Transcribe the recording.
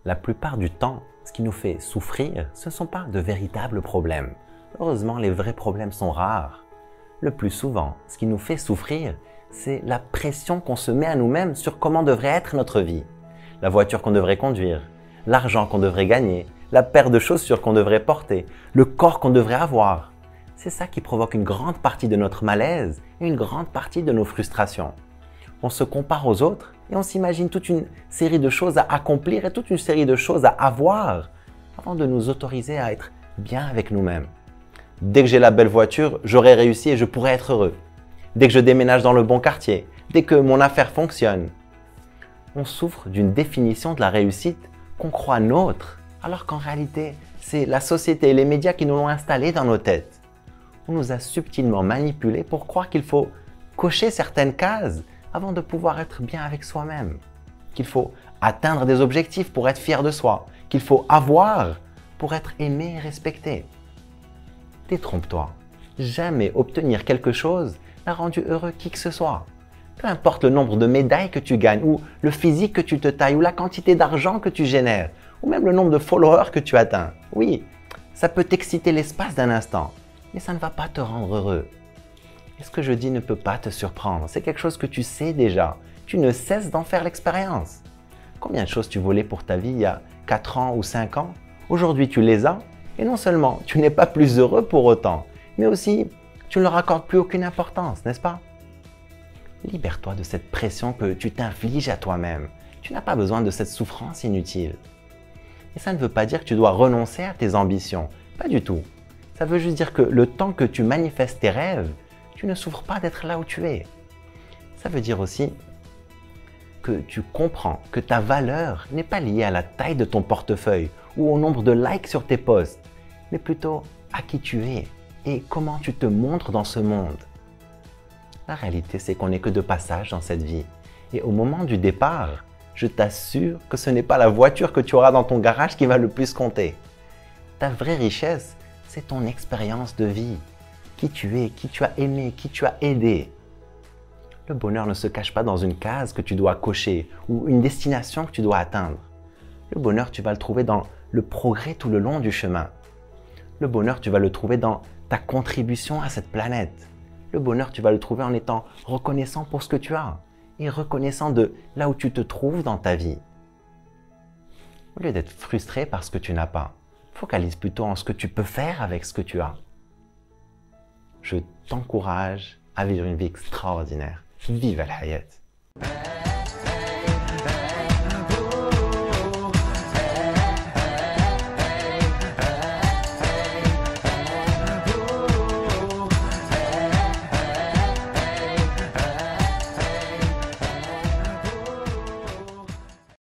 La plupart du temps, ce qui nous fait souffrir, ce ne sont pas de véritables problèmes. Heureusement, les vrais problèmes sont rares. Le plus souvent, ce qui nous fait souffrir, c'est la pression qu'on se met à nous-mêmes sur comment devrait être notre vie. La voiture qu'on devrait conduire, l'argent qu'on devrait gagner, la paire de chaussures qu'on devrait porter, le corps qu'on devrait avoir. C'est ça qui provoque une grande partie de notre malaise et une grande partie de nos frustrations. On se compare aux autres et on s'imagine toute une série de choses à accomplir et toute une série de choses à avoir avant de nous autoriser à être bien avec nous-mêmes. Dès que j'ai la belle voiture, j'aurai réussi et je pourrai être heureux. Dès que je déménage dans le bon quartier, dès que mon affaire fonctionne. On souffre d'une définition de la réussite qu'on croit nôtre, alors qu'en réalité, c'est la société et les médias qui nous l'ont installée dans nos têtes. On nous a subtilement manipulés pour croire qu'il faut cocher certaines cases avant de pouvoir être bien avec soi-même, qu'il faut atteindre des objectifs pour être fier de soi, qu'il faut avoir pour être aimé et respecté. Détrompe-toi, jamais obtenir quelque chose n'a rendu heureux qui que ce soit. Peu importe le nombre de médailles que tu gagnes, ou le physique que tu te tailles, ou la quantité d'argent que tu génères, ou même le nombre de followers que tu atteins. Oui, ça peut t'exciter l'espace d'un instant, mais ça ne va pas te rendre heureux. Et ce que je dis ne peut pas te surprendre, c'est quelque chose que tu sais déjà. Tu ne cesses d'en faire l'expérience. Combien de choses tu voulais pour ta vie il y a 4 ans ou 5 ans? Aujourd'hui, tu les as, et non seulement tu n'es pas plus heureux pour autant, mais aussi tu ne leur accordes plus aucune importance, n'est-ce pas? Libère-toi de cette pression que tu t'infliges à toi-même. Tu n'as pas besoin de cette souffrance inutile. Et ça ne veut pas dire que tu dois renoncer à tes ambitions, pas du tout. Ça veut juste dire que le temps que tu manifestes tes rêves, tu ne souffres pas d'être là où tu es. Ça veut dire aussi que tu comprends que ta valeur n'est pas liée à la taille de ton portefeuille ou au nombre de likes sur tes posts, mais plutôt à qui tu es et comment tu te montres dans ce monde. La réalité, c'est qu'on n'est que de passage dans cette vie. Et au moment du départ, je t'assure que ce n'est pas la voiture que tu auras dans ton garage qui va le plus compter. Ta vraie richesse, c'est ton expérience de vie. Qui tu es, qui tu as aimé, qui tu as aidé. Le bonheur ne se cache pas dans une case que tu dois cocher ou une destination que tu dois atteindre. Le bonheur, tu vas le trouver dans le progrès tout le long du chemin. Le bonheur, tu vas le trouver dans ta contribution à cette planète. Le bonheur, tu vas le trouver en étant reconnaissant pour ce que tu as et reconnaissant de là où tu te trouves dans ta vie. Au lieu d'être frustré par ce que tu n'as pas, focalise plutôt en ce que tu peux faire avec ce que tu as. Je t'encourage à vivre une vie extraordinaire. Vive al-Hayat!